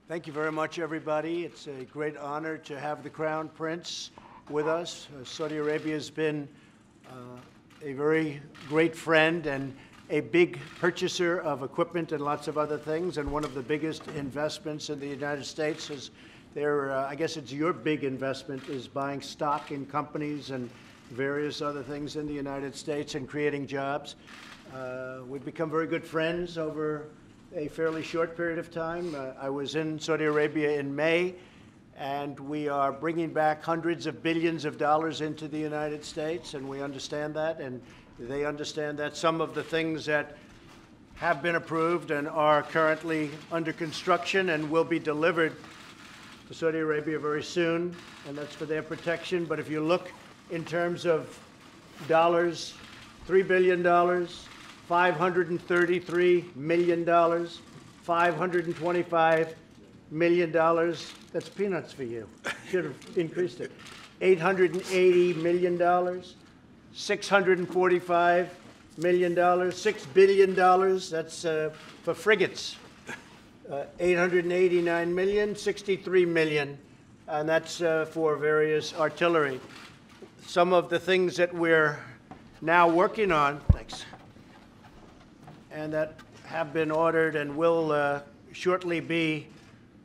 Thank you very much, everybody. It's a great honor to have the Crown Prince with us. Saudi Arabia has been a very great friend and a big purchaser of equipment and lots of other things, and one of the biggest investments in the United States is I guess it's your big investment, is buying stock in companies and various other things in the United States and creating jobs. We've become very good friends over a fairly short period of time. I was in Saudi Arabia in May, and we are bringing back hundreds of billions of dollars into the United States, and we understand that, and they understand that. Some of the things that have been approved and are currently under construction and will be delivered to Saudi Arabia very soon, and that's for their protection. But if you look in terms of dollars, $3 billion, $533 million, $525 million. That's peanuts for you. Should have increased it. $880 million, $645 million, $6 billion. That's for frigates. 889 million, 63 million, and that's for various artillery. Some of the things that we're now working on, thanks, and that have been ordered and will shortly be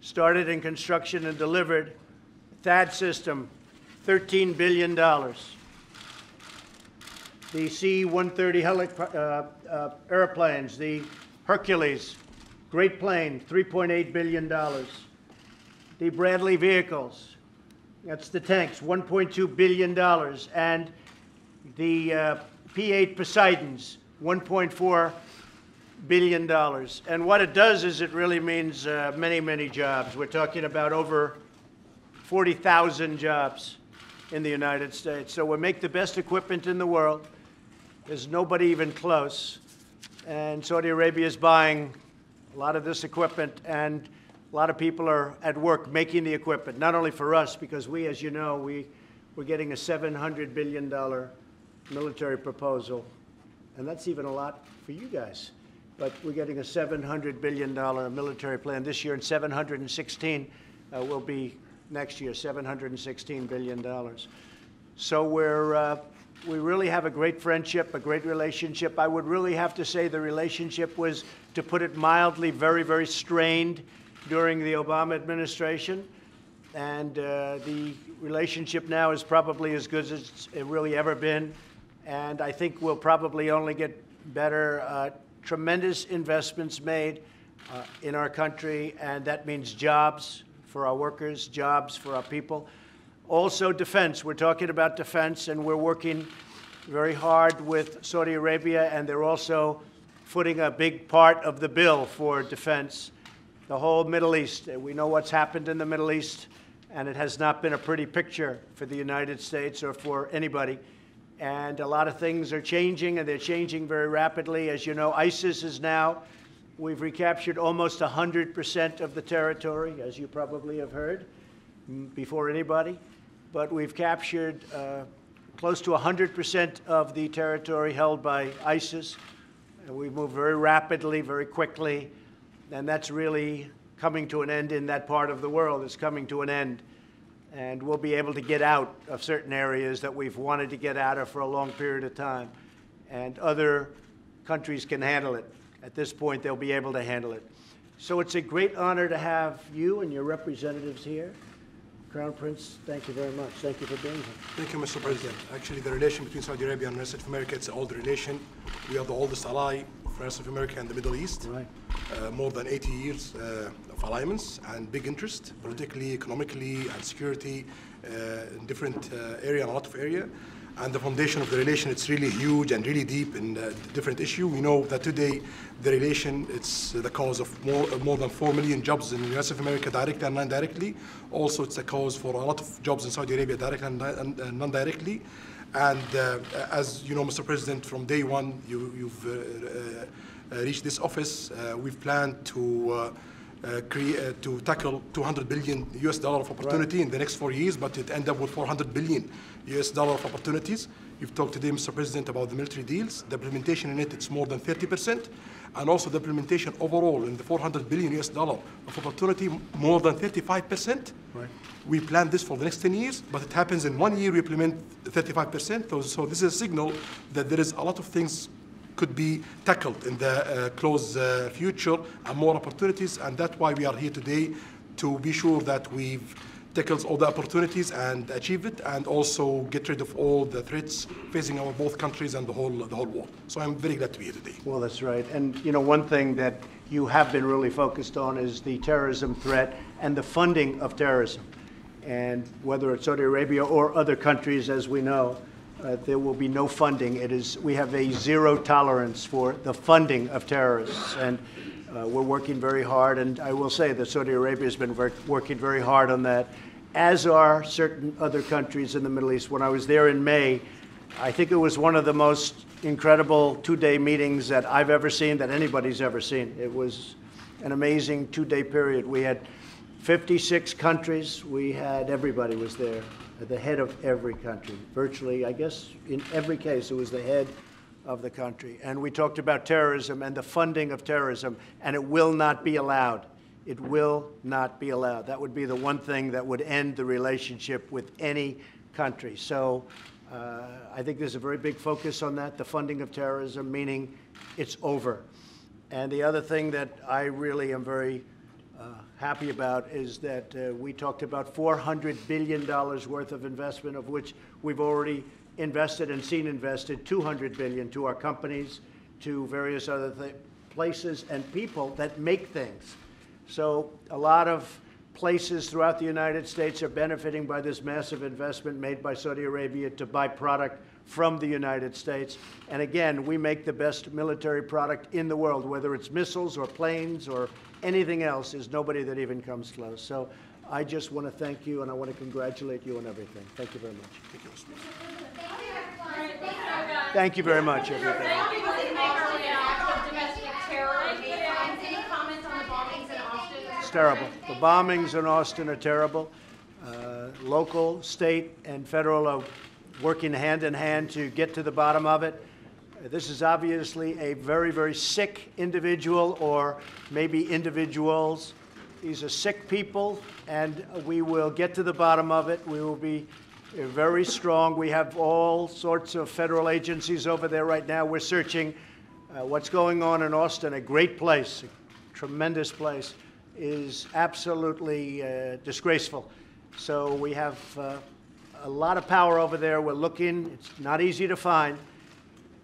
started in construction and delivered. THAAD system, $13 billion. The C-130 airplanes, the Hercules, great plane, $3.8 billion. The Bradley vehicles, that's the tanks, $1.2 billion. And the P-8 Poseidons, $1.4 billion. And what it does is it really means many, many jobs. We're talking about over 40,000 jobs in the United States. So we make the best equipment in the world. There's nobody even close. And Saudi Arabia is buying a lot of this equipment, and a lot of people are at work making the equipment, not only for us, because we, as you know, we're getting a $700 billion military proposal, and that's even a lot for you guys. But we're getting a $700 billion military plan this year, and 716 will be next year, $716 billion. So we really have a great friendship, a great relationship. I would really have to say the relationship was, to put it mildly, very, very strained during the Obama administration. And the relationship now is probably as good as it's really ever been. And I think we'll probably only get better. Tremendous investments made in our country, and that means jobs for our workers, jobs for our people. Also defense. We're talking about defense, and we're working very hard with Saudi Arabia, and they're also footing a big part of the bill for defense. The whole Middle East. We know what's happened in the Middle East, and it has not been a pretty picture for the United States or for anybody. And a lot of things are changing, and they're changing very rapidly. As you know, ISIS is now, we've recaptured almost 100% of the territory, as you probably have heard, before anybody. But we've captured close to 100% of the territory held by ISIS. And we've moved very rapidly, very quickly, and that's really coming to an end in that part of the world. It's coming to an end. And we'll be able to get out of certain areas that we've wanted to get out of for a long period of time. And other countries can handle it. At this point, they'll be able to handle it. So it's a great honor to have you and your representatives here. Crown Prince, thank you very much. Thank you for being here. Thank you, Mr. President. Actually, the relation between Saudi Arabia and the rest of America, it's an old relation. We are the oldest ally for the rest of America and the Middle East. Right. More than 80 years of alliance and big interest, politically, economically, and security in different area and a lot of area. And the foundation of the relation, it's really huge and really deep in different issue. We know that today the relation, it's the cause of more than 4 million jobs in the US of America, directly and non-directly. Also, it's a cause for a lot of jobs in Saudi Arabia, directly and non-directly. And as you know, Mr. President, from day one, you've reached this office. We've planned to to tackle 200 billion US dollar of opportunity in the next 4 years, but it end up with 400 billion US dollar of opportunities. You've talked today, Mr. President, about the military deals. The implementation in it's more than 30%, and also the implementation overall in the 400 billion US dollar of opportunity, more than 35%. Right. We plan this for the next 10 years, but it happens in 1 year we implement 35%. So this is a signal that there is a lot of things could be tackled in the close future and more opportunities, and that's why we are here today, to be sure that we've tackled all the opportunities and achieve it, and also get rid of all the threats facing our both countries and the whole world. So I'm very glad to be here today. Well, that's right. And you know, one thing that you have been really focused on is the terrorism threat and the funding of terrorism. And whether it's Saudi Arabia or other countries, as we know, there will be no funding. We have a zero tolerance for the funding of terrorists, and we're working very hard. And I will say that Saudi Arabia has been working very hard on that, as are certain other countries in the Middle East. When I was there in May, I think it was one of the most incredible two-day meetings that I've ever seen, that anybody's ever seen. It was an amazing two-day period. We had 56 countries. Everybody was there. The head of every country, virtually, I guess, in every case, it was the head of the country. And we talked about terrorism and the funding of terrorism, and it will not be allowed. It will not be allowed. That would be the one thing that would end the relationship with any country. So I think there's a very big focus on that, the funding of terrorism, meaning it's over. And the other thing that I really am very happy about is that we talked about $400 billion worth of investment, of which we've already invested and seen invested $200 billion to our companies, to various other places and people that make things. So a lot of places throughout the United States are benefiting by this massive investment made by Saudi Arabia to buy product from the United States. And again, we make the best military product in the world, whether it's missiles or planes or anything else. There's nobody that even comes close. So I just want to thank you, and I want to congratulate you on everything. Thank you very much. Thank you. Thank you very much, everybody. It's terrible. The bombings in Austin are terrible. Local, state, and federal are working hand in hand to get to the bottom of it. This is obviously a very, very sick individual, or maybe individuals. These are sick people, and we will get to the bottom of it. We will be very strong. We have all sorts of federal agencies over there right now. We're searching what's going on in Austin, a great place, a tremendous place, is absolutely disgraceful. So we have a lot of power over there. We're looking. It's not easy to find.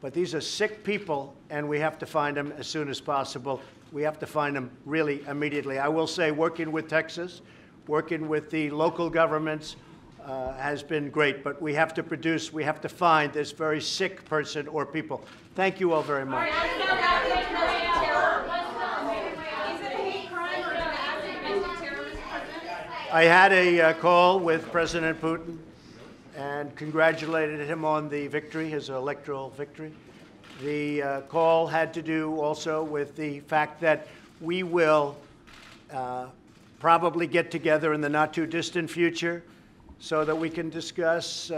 But these are sick people, and we have to find them as soon as possible. We have to find them really immediately. I will say, working with Texas, working with the local governments has been great. But we have to find this very sick person or people. Thank you all very much. I had a call with President Putin and congratulated him on the victory, his electoral victory. The call had to do also with the fact that we will probably get together in the not-too-distant future so that we can discuss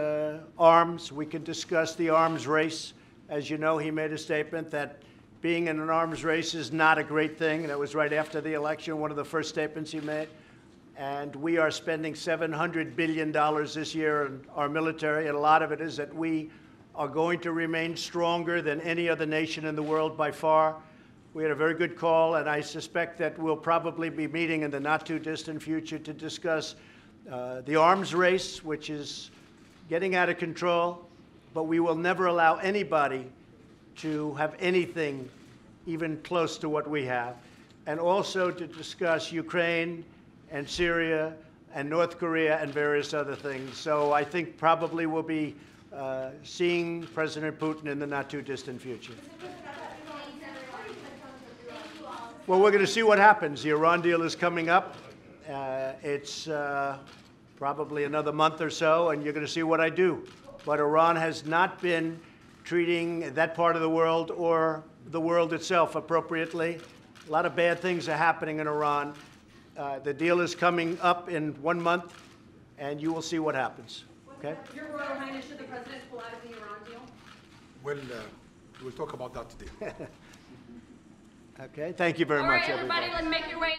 arms. We can discuss the arms race. As you know, he made a statement that being in an arms race is not a great thing. That was right after the election, one of the first statements he made. And we are spending $700 billion this year in our military, and a lot of it is that we are going to remain stronger than any other nation in the world by far. We had a very good call, and I suspect that we'll probably be meeting in the not-too-distant future to discuss the arms race, which is getting out of control, but we will never allow anybody to have anything even close to what we have, and also to discuss Ukraine and Syria and North Korea and various other things. So I think probably we'll be seeing President Putin in the not-too-distant future. Well, we're going to see what happens. The Iran deal is coming up. It's probably another month or so, and you're going to see what I do. But Iran has not been treating that part of the world or the world itself appropriately. A lot of bad things are happening in Iran. The deal is coming up in 1 month, and you will see what happens. Okay? Your Royal Highness, should the president pull out of the Iran deal? Well, we'll talk about that today. Okay, thank you very All much, right, everybody. everybody, let's make your way.